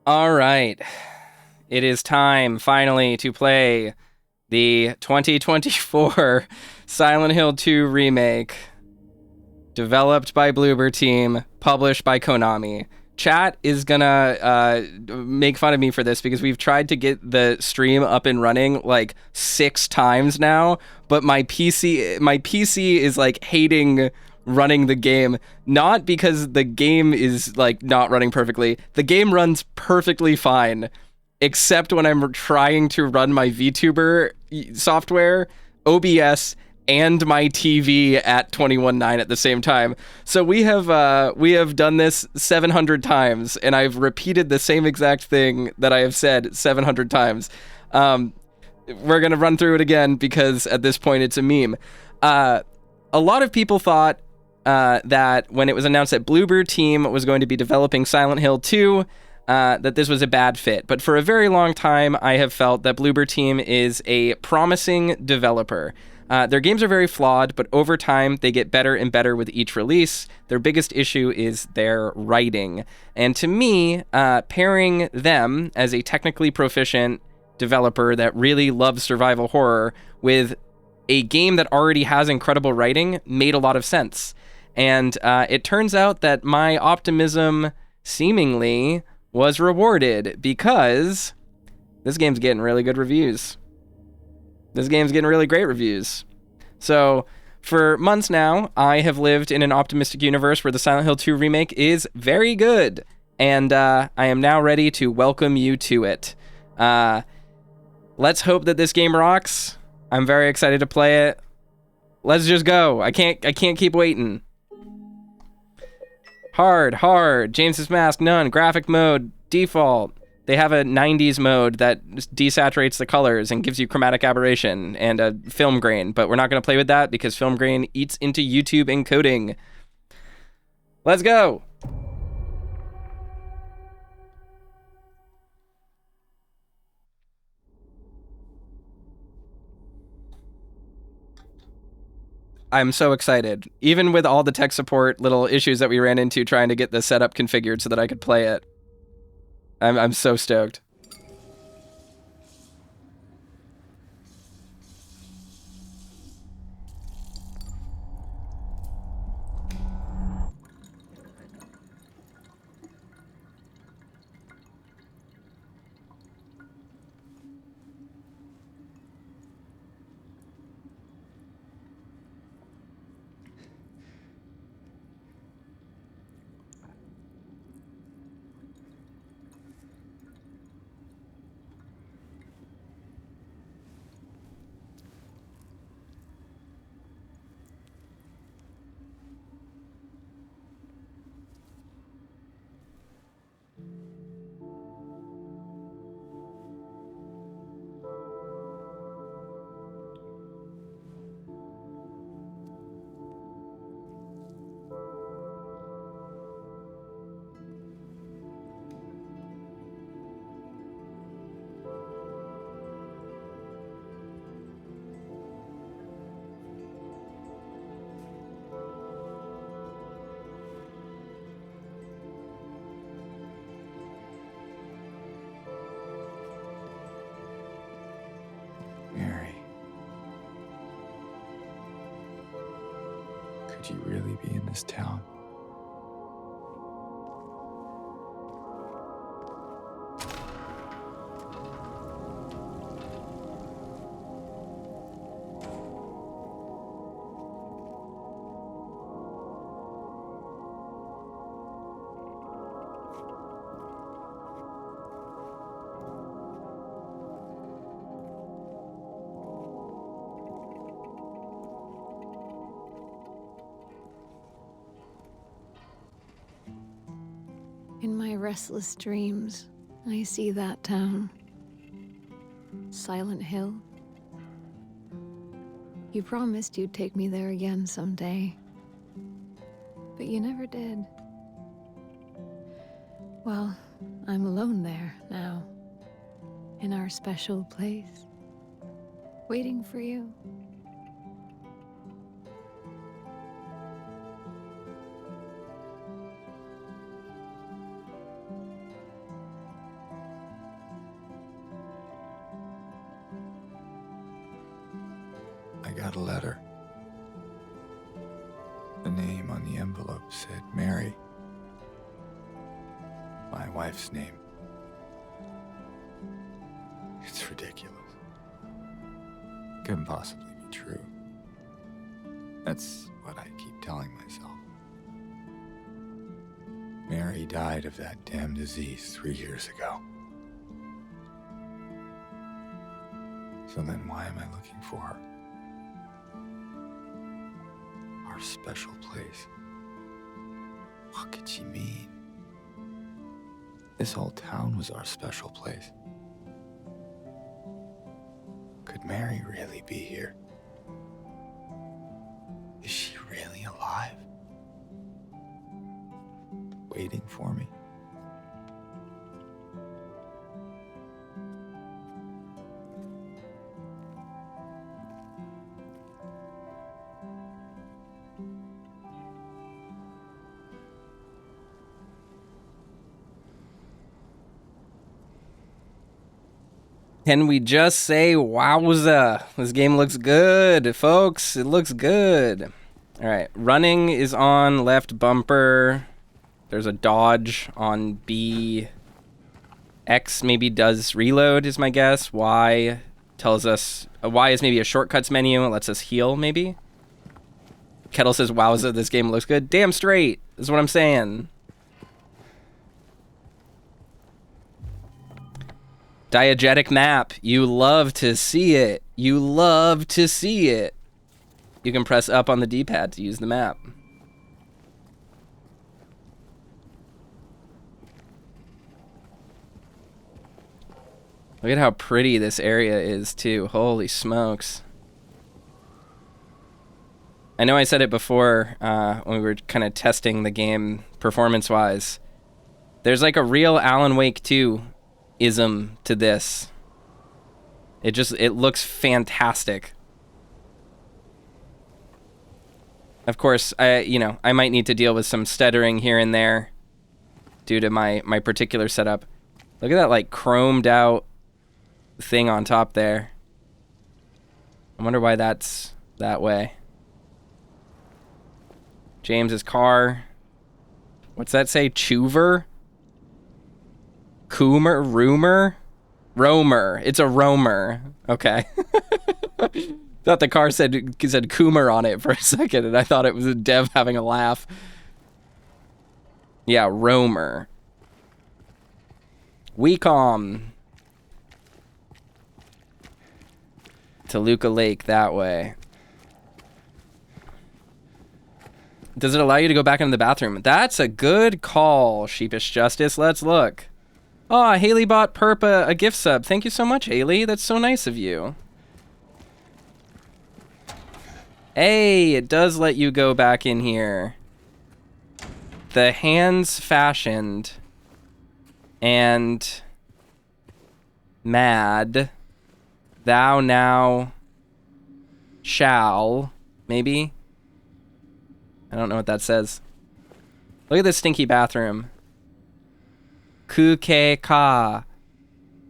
All right. It is time, finally, to play the 2024 Silent Hill 2 remake. Developed by Bloober Team, published by Konami. Chat is gonna make fun of me for this because we've tried to get the stream up and running like 6 times now, but my PC is like hating running the game, not because the game is like not running perfectly. The game runs perfectly fine, except when I'm trying to run my VTuber software, OBS, and my TV at 21.9 at the same time. So we have done this 700 times, and I've repeated the same exact thing that I have said 700 times. We're gonna run through it again because at this point it's a meme. A lot of people thought that when it was announced that Bloober Team was going to be developing Silent Hill 2, that this was a bad fit. But for a very long time, I have felt that Bloober Team is a promising developer. Their games are very flawed, but over time, they get better and better with each release. Their biggest issue is their writing. And to me, pairing them as a technically proficient developer that really loves survival horror with a game that already has incredible writing made a lot of sense. And it turns out that my optimism seemingly was rewarded because this game's getting really good reviews. This game's getting really great reviews. So, for months now, I have lived in an optimistic universe where the Silent Hill 2 remake is very good. And I am now ready to welcome you to it. Let's hope that this game rocks. I'm very excited to play it. Let's just go. I can't keep waiting. Hard. James's Mask, none. Graphic mode, default. They have a 90s mode that desaturates the colors and gives you chromatic aberration and a film grain, but we're not going to play with that because film grain eats into YouTube encoding. Let's go. I'm so excited. Even with all the tech support little issues that we ran into trying to get the setup configured so that I could play it. I'm so stoked. Could you really be in this town? In my restless dreams, I see that town. Silent Hill. You promised you'd take me there again someday. But you never did. Well, I'm alone there now. In our special place. Waiting for you. I got a letter. The name on the envelope said Mary. My wife's name. It's ridiculous. Couldn't possibly be true. That's what I keep telling myself. Mary died of that damn disease 3 years ago. So then why am I looking for her? Our special place. What could she mean? This whole town was our special place. Could Mary really be here? Is she really alive? Waiting for me? Can we just say wowza? This game looks good, folks. It looks good. All right, running is on left bumper. There's a dodge on B. X maybe does reload is my guess. Y tells us, Y is maybe a shortcuts menu. It lets us heal maybe. Kettle says, wowza, this game looks good. Damn straight is what I'm saying. Diegetic map. You love to see it. You love to see it. You can press up on the D-pad to use the map. Look at how pretty this area is, too. Holy smokes. I know I said it before when we were kind of testing the game performance-wise. There's like a real Alan Wake 2 ism to this. It looks fantastic. Of course, I might need to deal with some stuttering here and there due to my particular setup. Look at that like chromed out thing on top there. I wonder why that's that way. James's car. What's that say? Chuver? Coomer? Roomer? Roamer. It's a roamer. Okay. Thought the car said Coomer on it for a second, and I thought it was a dev having a laugh. Yeah, roamer. Wecom. Toluca Lake that way. Does it allow you to go back into the bathroom? That's a good call, Sheepish Justice. Let's look. Oh, Haley bought Perp a gift sub. Thank you so much, Haley. That's so nice of you. Hey, it does let you go back in here. The hands fashioned and mad. Thou now shall, maybe? I don't know what that says. Look at this stinky bathroom. Kuke ka.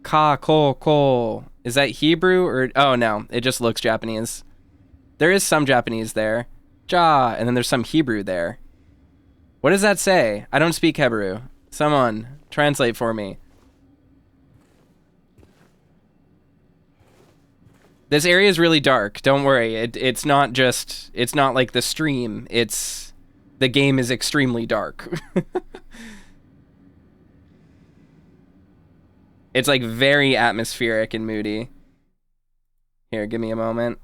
Ka ko ko. Is that Hebrew or... Oh, no. It just looks Japanese. There is some Japanese there. Ja. And then there's some Hebrew there. What does that say? I don't speak Hebrew. Someone, translate for me. This area is really dark. Don't worry. It's not just... It's not like the stream. It's... The game is extremely dark. It's like very atmospheric and moody. Here, give me a moment.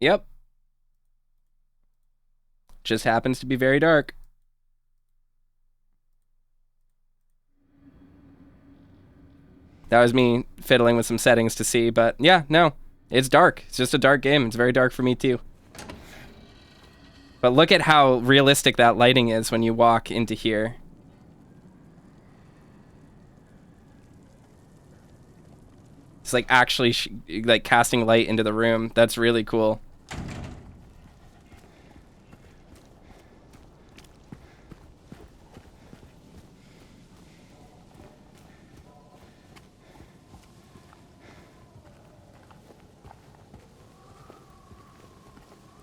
Yep. Just happens to be very dark. That was me fiddling with some settings to see, but yeah, no. It's dark. It's just a dark game. It's very dark for me too. But look at how realistic that lighting is when you walk into here. It's like actually like casting light into the room. That's really cool.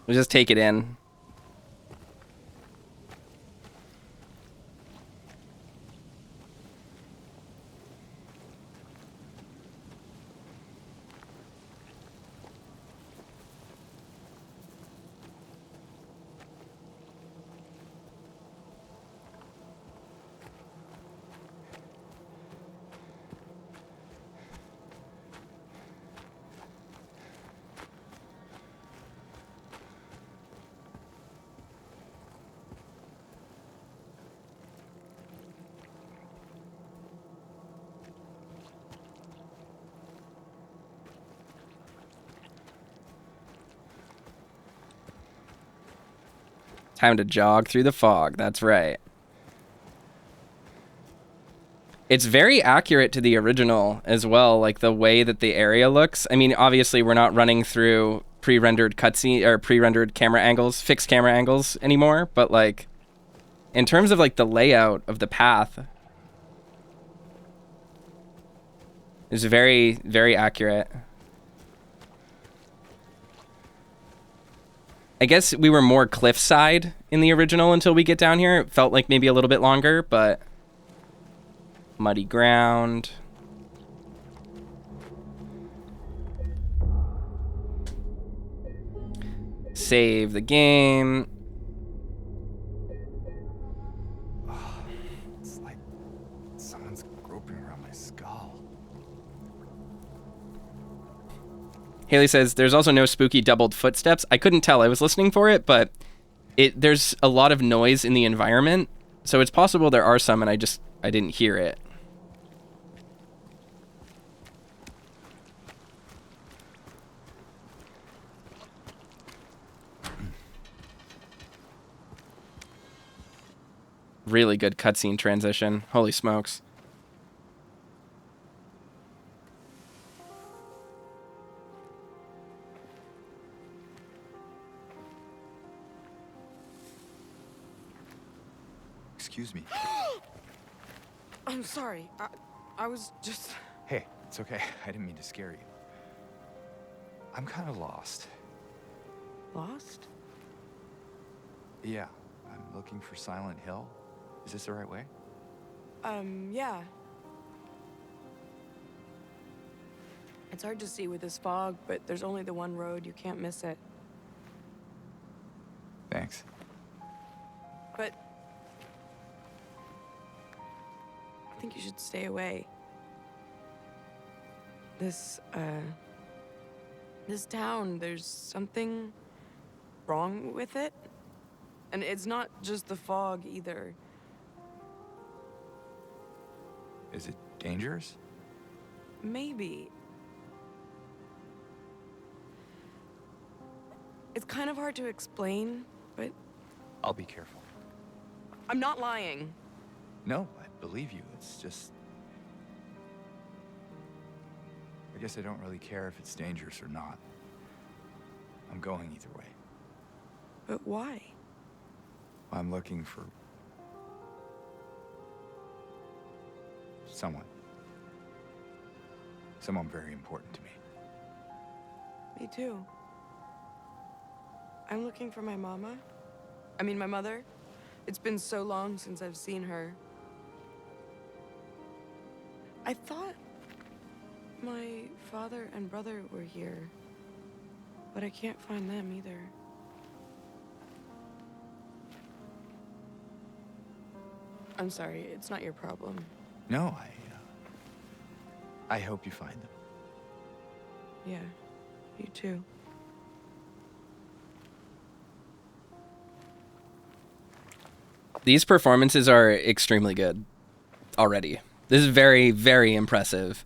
We'll just take it in. Time to jog through the fog. That's right. It's very accurate to the original as well, like the way that the area looks. I mean, obviously we're not running through pre-rendered cutscene or pre-rendered camera angles, fixed camera angles anymore, but like in terms of like the layout of the path is very, very accurate. I guess we were more cliffside in the original until we get down here. It felt like maybe a little bit longer, but muddy ground. Save the game. Oh, it's like someone's groping around my skull. Haley says, there's also no spooky doubled footsteps. I couldn't tell. I was listening for it, but there's a lot of noise in the environment. So it's possible there are some and I didn't hear it. Really good cutscene transition. Holy smokes. Excuse me. I'm sorry. I was just... Hey, it's okay. I didn't mean to scare you. I'm kind of lost. Lost? Yeah, I'm looking for Silent Hill. Is this the right way? Yeah. It's hard to see with this fog, but there's only the one road. You can't miss it. Thanks. But... I think you should stay away. This town, there's something wrong with it. And it's not just the fog, either. Is it dangerous? Maybe. It's kind of hard to explain, but... I'll be careful. I'm not lying. No, I believe you. It's just... I guess I don't really care if it's dangerous or not. I'm going either way. But why? I'm looking for... someone. Someone very important to me. Me too. I'm looking for my mama. I mean, my mother. It's been so long since I've seen her. I thought my father and brother were here, but I can't find them either. I'm sorry, it's not your problem. No, I hope you find them. Yeah, you too. These performances are extremely good already. This is very, very impressive.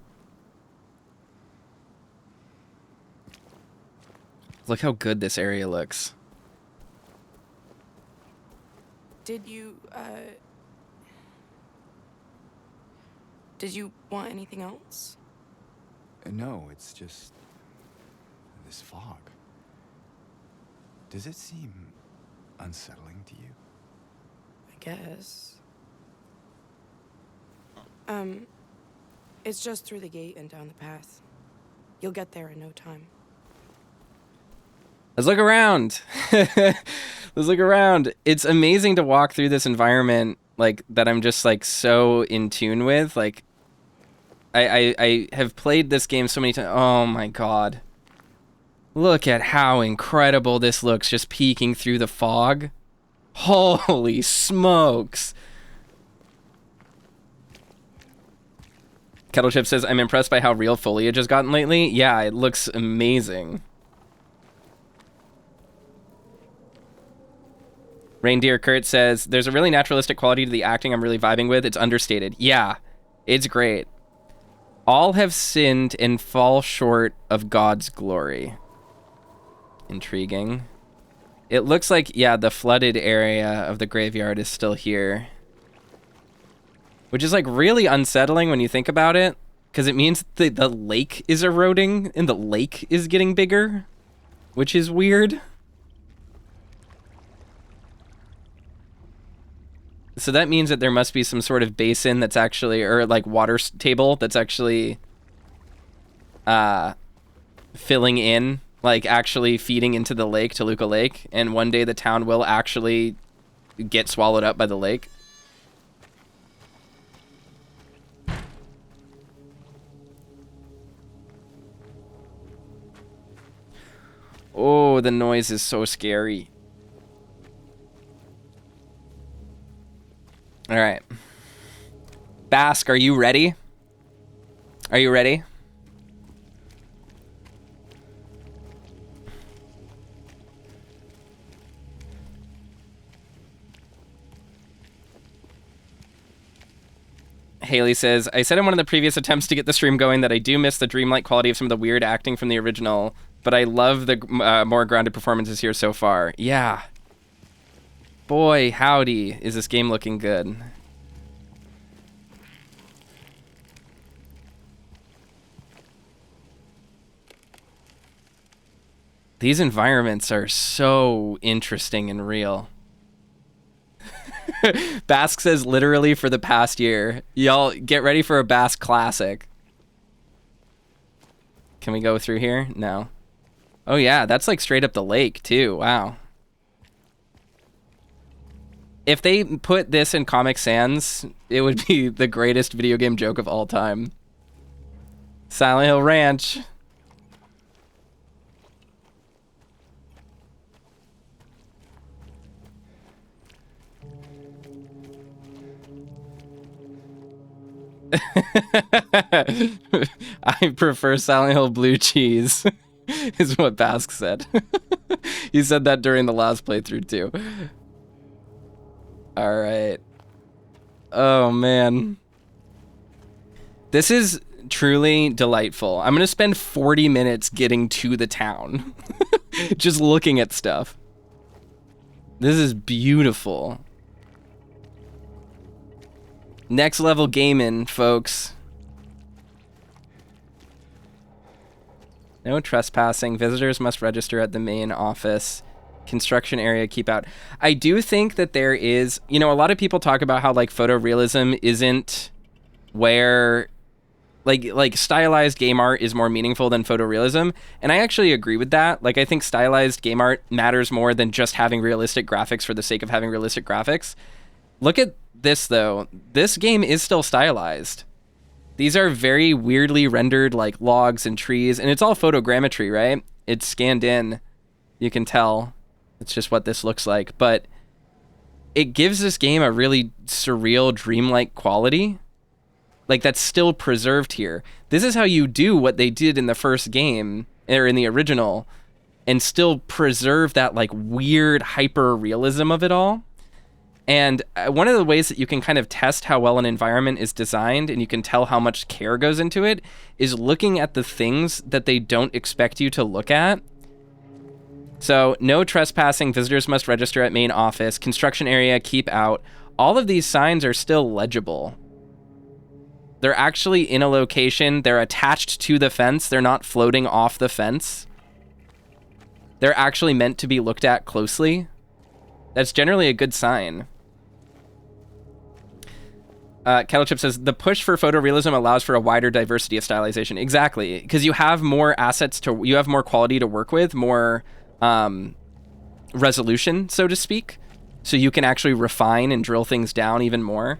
Look how good this area looks. Did you want anything else? No, it's just... this fog. Does it seem unsettling to you? I guess. It's just through the gate and down the path. You'll get there in no time. Let's look around. Let's look around. It's amazing to walk through this environment like that I'm just like so in tune with. Like I have played this game so many times. Oh my god. Look at how incredible this looks just peeking through the fog. Holy smokes. Kettle Chip says, I'm impressed by how real foliage has gotten lately. Yeah, it looks amazing. Reindeer Kurt says, there's a really naturalistic quality to the acting I'm really vibing with. It's understated. Yeah, it's great. All have sinned and fall short of God's glory. Intriguing. It looks like, yeah, the flooded area of the graveyard is still here. Which is like really unsettling when you think about it, because it means that the lake is eroding and the lake is getting bigger, which is weird. So that means that there must be some sort of basin that's actually, or like water table that's actually filling in, like actually feeding into the lake, Toluca Lake, and one day the town will actually get swallowed up by the lake. Oh, the noise is so scary. All right. Bask, are you ready? Are you ready? Haley says, I said in one of the previous attempts to get the stream going that I do miss the dreamlike quality of some of the weird acting from the original, but I love the more grounded performances here so far. Yeah. Boy, howdy, is this game looking good. These environments are so interesting and real. Bask says literally for the past year. Y'all get ready for a Bask classic. Can we go through here? No. Oh yeah, that's like straight up the lake too. Wow. If they put this in Comic Sans, it would be the greatest video game joke of all time. Silent Hill Ranch. I prefer Silent Hill blue cheese, is what Bask said. He said that during the last playthrough too. All right. Oh man. This is truly delightful. I'm going to spend 40 minutes getting to the town. Just looking at stuff. This is beautiful. Next level gaming, folks. No trespassing. Visitors must register at the main office. Construction area, keep out. I do think that there is, you know, a lot of people talk about how like photorealism isn't where like stylized game art is more meaningful than photorealism, and I actually agree with that. Like I think stylized game art matters more than just having realistic graphics for the sake of having realistic graphics. Look at this though. This game is still stylized. These are very weirdly rendered like logs and trees, and it's all photogrammetry, right? It's scanned in. You can tell. It's just what this looks like, but it gives this game a really surreal, dreamlike quality. Like that's still preserved here. This is how you do what they did in the first game, or in the original, and still preserve that like weird hyper realism of it all. And one of the ways that you can kind of test how well an environment is designed, and you can tell how much care goes into it, is looking at the things that they don't expect you to look at. So, no trespassing, visitors must register at main office, construction area, keep out. All of these signs are still legible. They're actually in a location, they're attached to the fence, they're not floating off the fence. They're actually meant to be looked at closely. That's generally a good sign. Kettlechip says, the push for photorealism allows for a wider diversity of stylization. Exactly, because you have more assets you have more quality to work with, more resolution, so to speak. So you can actually refine and drill things down even more.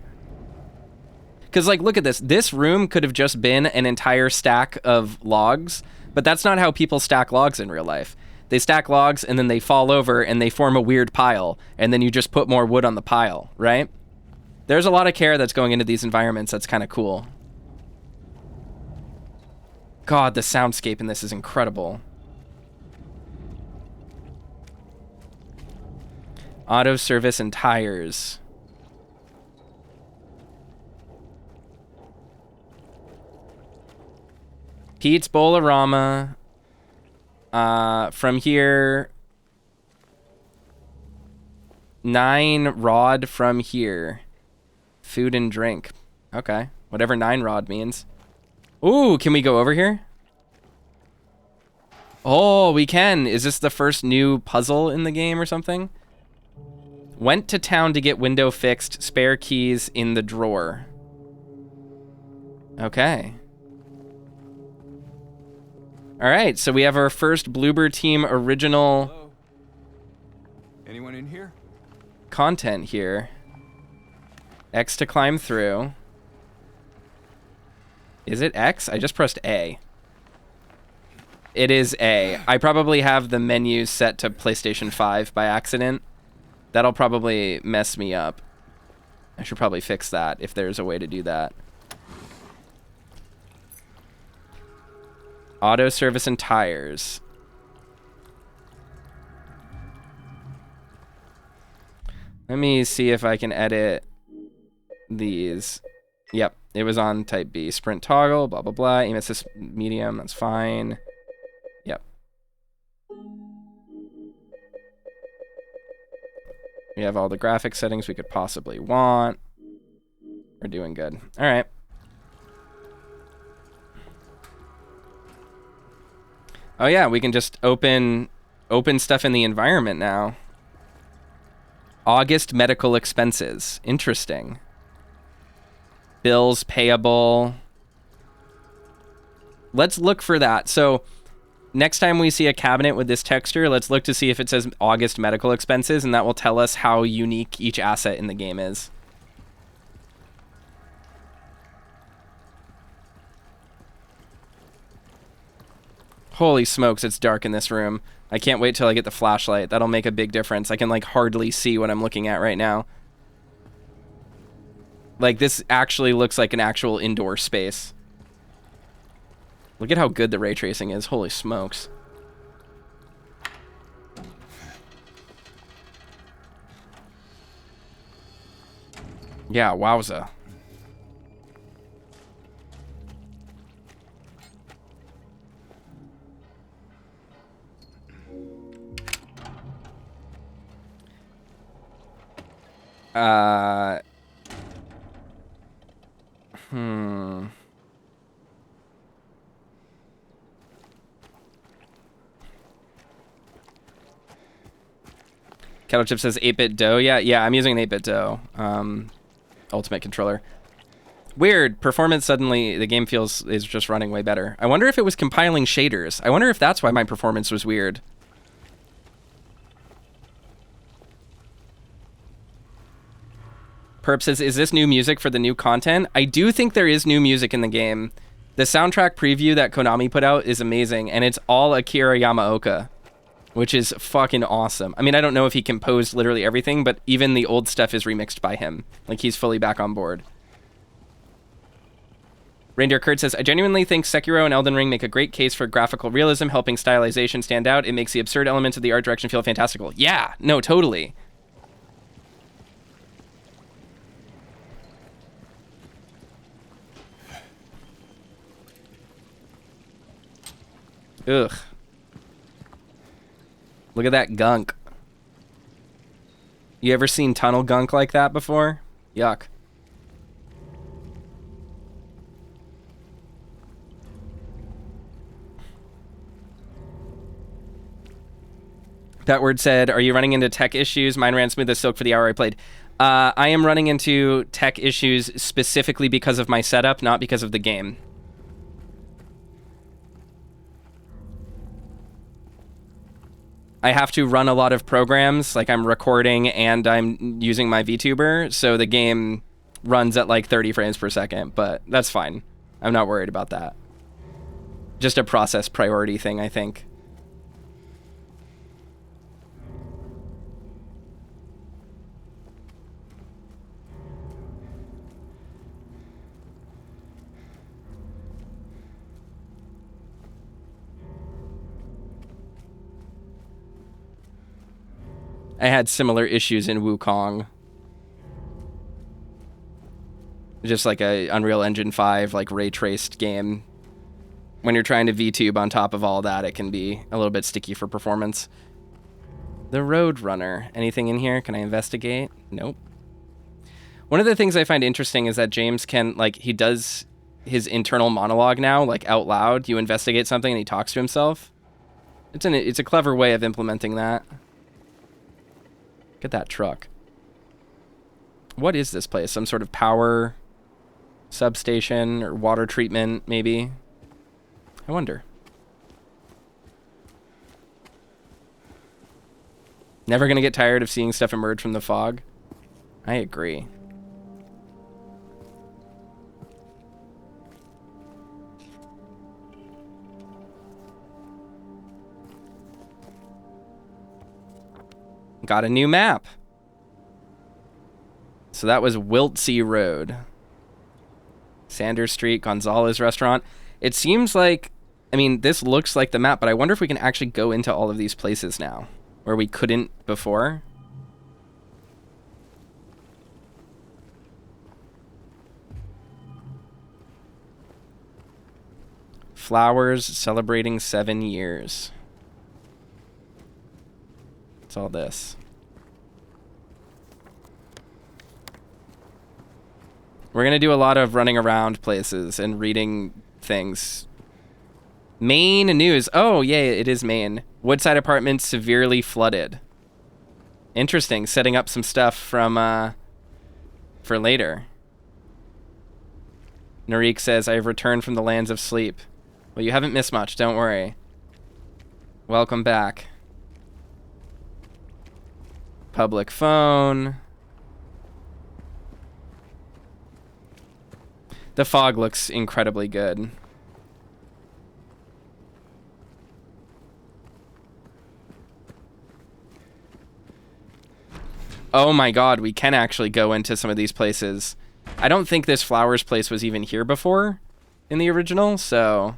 Because, like, look at this. This room could have just been an entire stack of logs, but that's not how people stack logs in real life. They stack logs, and then they fall over, and they form a weird pile, and then you just put more wood on the pile, right? There's a lot of care that's going into these environments. That's kind of cool. God, the soundscape in this is incredible. Auto service and tires. Pete's Bowl-O-Rama. From here. 9 rod from here. Food and drink. Okay. Whatever 9 rod means. Ooh, can we go over here? Oh, we can. Is this the first new puzzle in the game or something? Went to town to get window fixed. Spare keys in the drawer. Okay. All right, so we have our first Bloober Team original. Hello? Anyone in here? Content here. X to climb through. Is it X? I just pressed A. It is A. I probably have the menu set to PlayStation 5 by accident. That'll probably mess me up. I should probably fix that if there's a way to do that. Auto service and tires. Let me see if I can edit these. Yep, it was on type B. Sprint toggle, blah, blah, blah. Aim assist medium, that's fine. Yep. We have all the graphic settings we could possibly want. We're doing good. All right. Oh yeah, we can just open stuff in the environment now. August medical expenses. Interesting. Bills payable. Let's look for that. So next time we see a cabinet with this texture, let's look to see if it says August medical expenses, and that will tell us how unique each asset in the game is. Holy smokes, it's dark in this room. I can't wait till I get the flashlight. That'll make a big difference. I can like hardly see what I'm looking at right now. Like this actually looks like an actual indoor space. Look at how good the ray tracing is. Holy smokes. Yeah, wowza. Kettle Chip says 8-bit dough. Yeah, I'm using an 8-bit dough. Ultimate controller. Weird. Performance suddenly, the game is just running way better. I wonder if it was compiling shaders. I wonder if that's why my performance was weird. Perp says, is this new music for the new content? I do think there is new music in the game. The soundtrack preview that Konami put out is amazing, and it's all Akira Yamaoka, which is fucking awesome. I mean, I don't know if he composed literally everything, but even the old stuff is remixed by him. Like, he's fully back on board. Reindeer Kurt says, I genuinely think Sekiro and Elden Ring make a great case for graphical realism, helping stylization stand out. It makes the absurd elements of the art direction feel fantastical. Yeah, no, totally. Ugh. Look at that gunk. You ever seen tunnel gunk like that before? Yuck. That word said, are you running into tech issues? Mine ran smooth as silk for the hour I played. I am running into tech issues specifically because of my setup, not because of the game. . I have to run a lot of programs, like I'm recording and I'm using my VTuber, so the game runs at like 30 frames per second, but that's fine. I'm not worried about that. Just a process priority thing, I think. I had similar issues in Wukong. Just like a Unreal Engine 5, like ray-traced game. When you're trying to VTube on top of all that, it can be a little bit sticky for performance. The Roadrunner. Anything in here? Can I investigate? Nope. One of the things I find interesting is that James can, like, he does his internal monologue now, like out loud. You investigate something and he talks to himself. It's a clever way of implementing that. Look at that truck. What is this place? Some sort of power substation or water treatment, maybe? I wonder. Never gonna get tired of seeing stuff emerge from the fog? I agree. Got a new map. So that was Wiltsea Road. Sanders Street, Gonzalez Restaurant. It seems like, I mean, this looks like the map, but I wonder if we can actually go into all of these places now, where we couldn't before. Flowers celebrating 7 years. What's all this? We're going to do a lot of running around places and reading things. Maine news. Oh, yeah, it is Maine. Woodside apartments severely flooded. Interesting. Setting up some stuff from, for later. Narik says, I have returned from the lands of sleep. Well, you haven't missed much. Don't worry. Welcome back. Public phone. The fog looks incredibly good. Oh my god, we can actually go into some of these places. I don't think this flowers place was even here before in the original, so...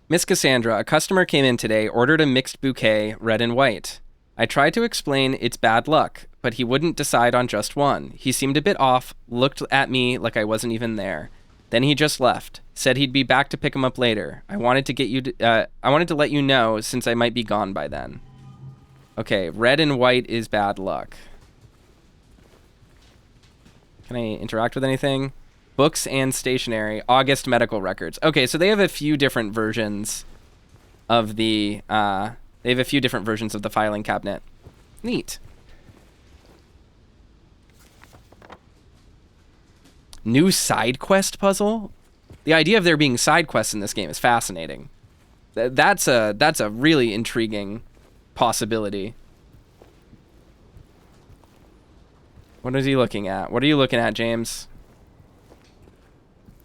Miss Cassandra, a customer came in today, ordered a mixed bouquet, red and white. I tried to explain it's bad luck, but he wouldn't decide on just one. He seemed a bit off, looked at me like I wasn't even there. Then he just left. Said he'd be back to pick him up later. I wanted to let you know since I might be gone by then. Okay, red and white is bad luck. Can I interact with anything? Books and stationery. August medical records. Okay, so they have a few different versions of the filing cabinet. Neat. New side quest puzzle? The idea of there being side quests in this game is fascinating. That's a really intriguing possibility. What is he looking at? What are you looking at, James?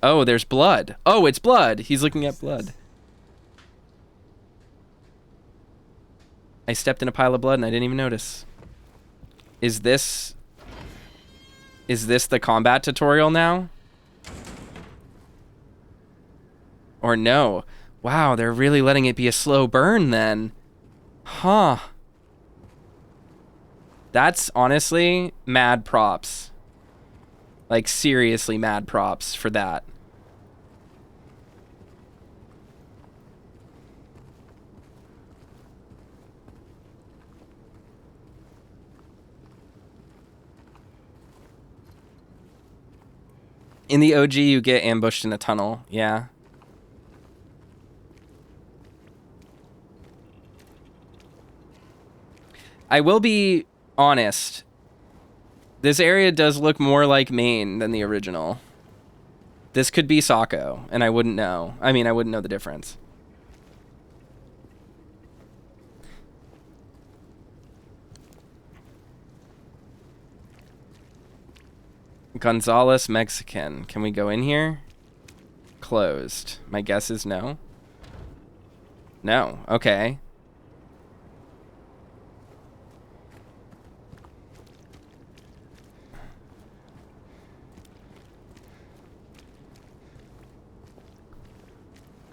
Oh, there's blood. Oh, it's blood. He's looking at blood. I stepped in a pile of blood and I didn't even notice. Is this the combat tutorial now? Or no? Wow, they're really letting it be a slow burn then. Huh. That's honestly mad props. Like, seriously mad props for that. In the OG, you get ambushed in a tunnel. Yeah. I will be honest. This area does look more like Maine than the original. This could be Sako, and I wouldn't know. I mean, I wouldn't know the difference. Gonzales Mexican. Can we go in here? Closed. My guess is no. No. Okay.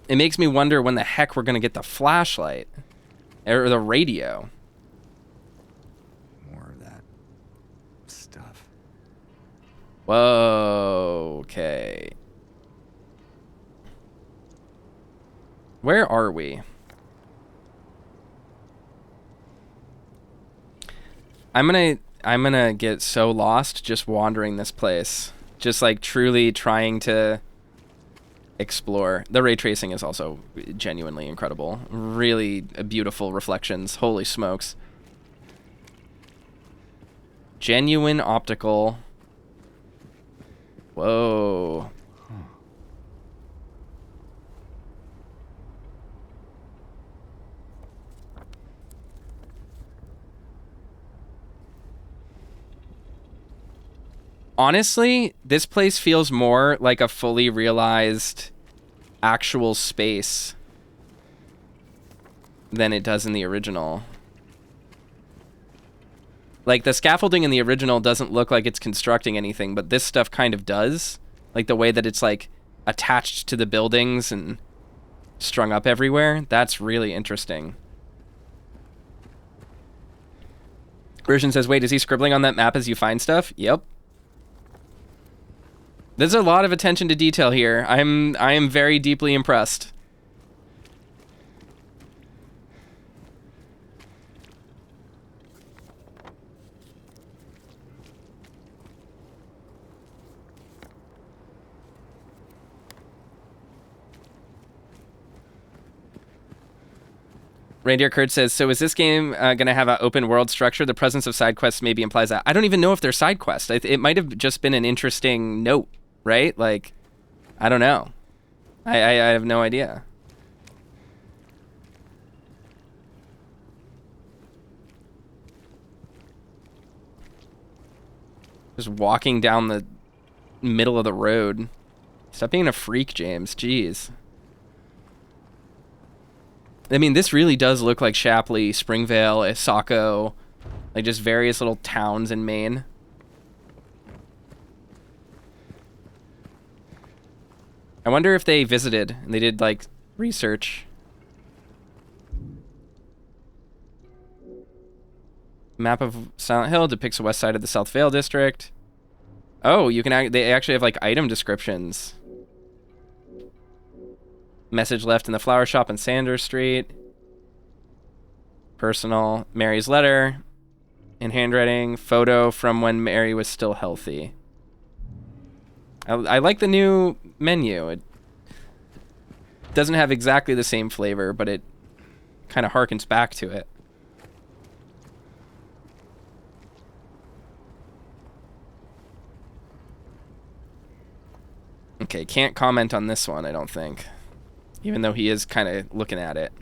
It makes me wonder when the heck we're gonna get the flashlight or the radio. More of that stuff. Whoa, okay. Where are we? I'm gonna get so lost just wandering this place. Just like truly trying to explore. The ray tracing is also genuinely incredible. Really beautiful reflections. Holy smokes. Genuine optical. Whoa. Honestly, this place feels more like a fully realized actual space than it does in the original. Like, the scaffolding in the original doesn't look like it's constructing anything, but this stuff kind of does. Like, the way that it's, like, attached to the buildings and strung up everywhere. That's really interesting. Version says, wait, is he scribbling on that map as you find stuff? Yep. There's a lot of attention to detail here. I am very deeply impressed. Reindeer Kurt says, so is this game going to have an open world structure? The presence of side quests maybe implies that. I don't even know if they're side quests. It might have just been an interesting note. Right? Like, I don't know. I have no idea. Just walking down the middle of the road. Stop being a freak, James. Jeez. I mean, this really does look like Shapley, Springvale, Saco, like just various little towns in Maine. I wonder if they visited and they did, like, research. Map of Silent Hill depicts the west side of the South Vale district. Oh, you can they actually have, like, item descriptions. Message left in the flower shop on Sanders Street. Personal. Mary's letter. In handwriting. Photo from when Mary was still healthy. I like the new menu. It doesn't have exactly the same flavor, but it kind of harkens back to it. Okay, can't comment on this one, I don't think. Even though he is kind of looking at it.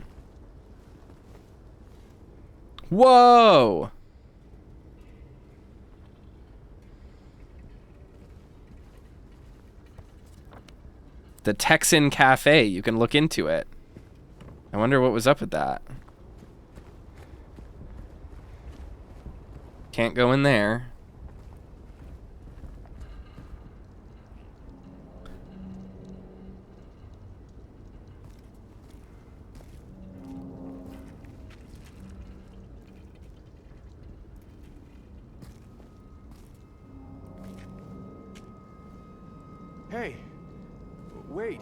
Whoa! The Texan Cafe, you can look into it. I wonder what was up with that. Can't go in there. Hey, wait.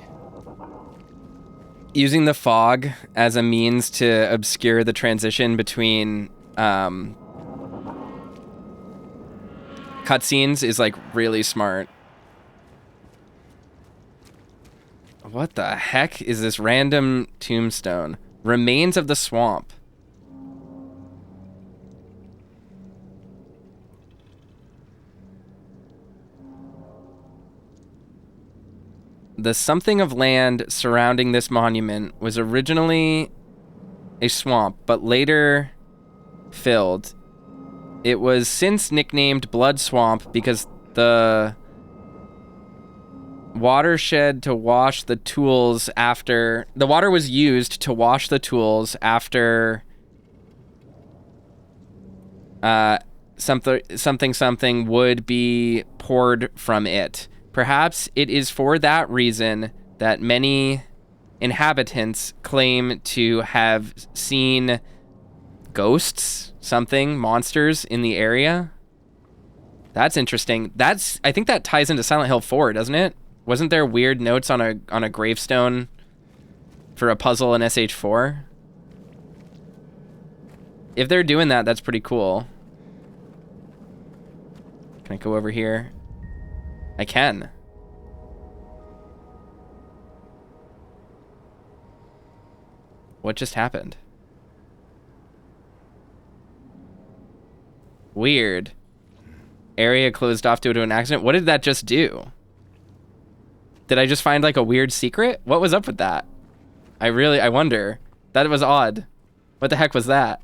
Using the fog as a means to obscure the transition between cutscenes is like really smart. What the heck is this random tombstone? Remains of the swamp. The something of land surrounding this monument was originally a swamp, but later filled. It was since nicknamed Blood Swamp because the watershed to wash the tools after... The water was used to wash the tools after... something would be poured from it. Perhaps it is for that reason that many inhabitants claim to have seen ghosts, monsters in the area. That's interesting. I think that ties into Silent Hill 4, doesn't it? Wasn't there weird notes on a gravestone for a puzzle in SH4? If they're doing that, that's pretty cool. Can I go over here? I can. What just happened? Weird. Area closed off due to an accident. What did that just do? Did I just find like a weird secret? What was up with that? I wonder. That was odd. What the heck was that?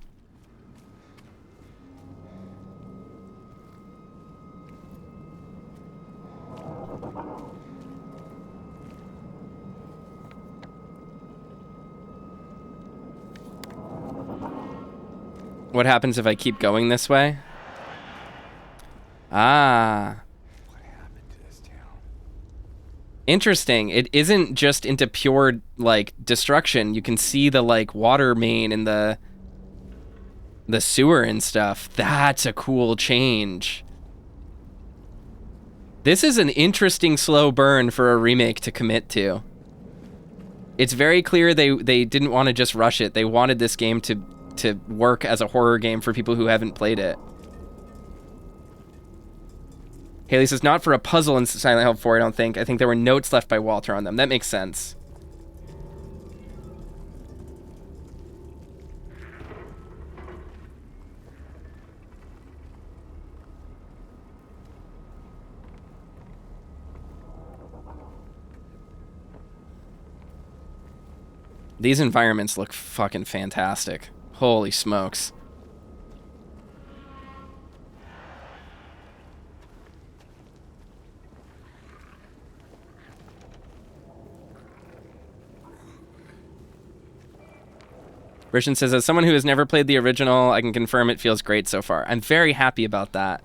What happens if I keep going this way? Ah. What happened to this town? Interesting. It isn't just into pure, like, destruction. You can see the, like, water main and the sewer and stuff. That's a cool change. This is an interesting slow burn for a remake to commit to. It's very clear they didn't want to just rush it. They wanted this game to work as a horror game for people who haven't played it. Haley says, not for a puzzle in Silent Hill 4, I don't think. I think there were notes left by Walter on them. That makes sense. These environments look fucking fantastic. Holy smokes. Brishan says, as someone who has never played the original, I can confirm it feels great so far. I'm very happy about that.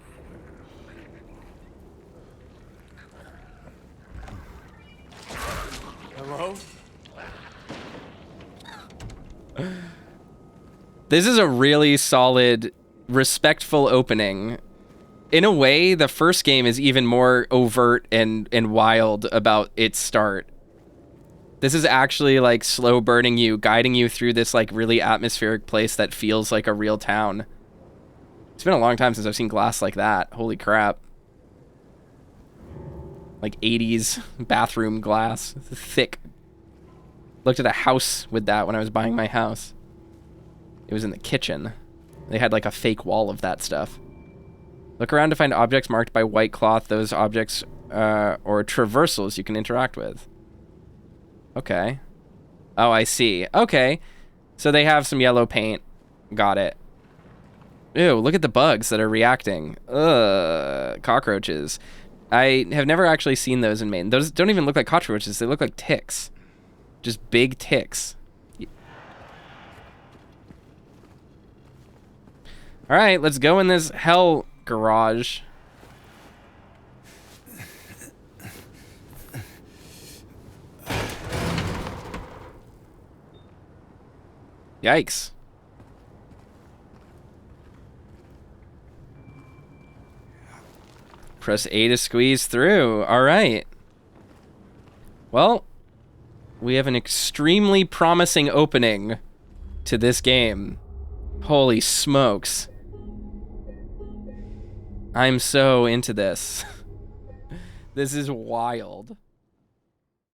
Hello? This is a really solid, respectful opening. In a way, the first game is even more overt and wild about its start. This is actually like slow burning you, guiding you through this like really atmospheric place that feels like a real town. It's been a long time since I've seen glass like that. Holy crap. Like 80s bathroom glass. Thick. Looked at a house with that when I was buying my house. It was in the kitchen. They had like a fake wall of that stuff. Look around to find objects marked by white cloth. Those objects or traversals you can interact with. Okay. Oh, I see. Okay. So they have some yellow paint. Got it. Ew, look at the bugs that are reacting. Ugh, cockroaches. I have never actually seen those in Maine. Those don't even look like cockroaches. They look like ticks. Just big ticks. All right, let's go in this hell garage. Yikes. Press A to squeeze through. All right. Well, we have an extremely promising opening to this game. Holy smokes. I'm so into this. This is wild.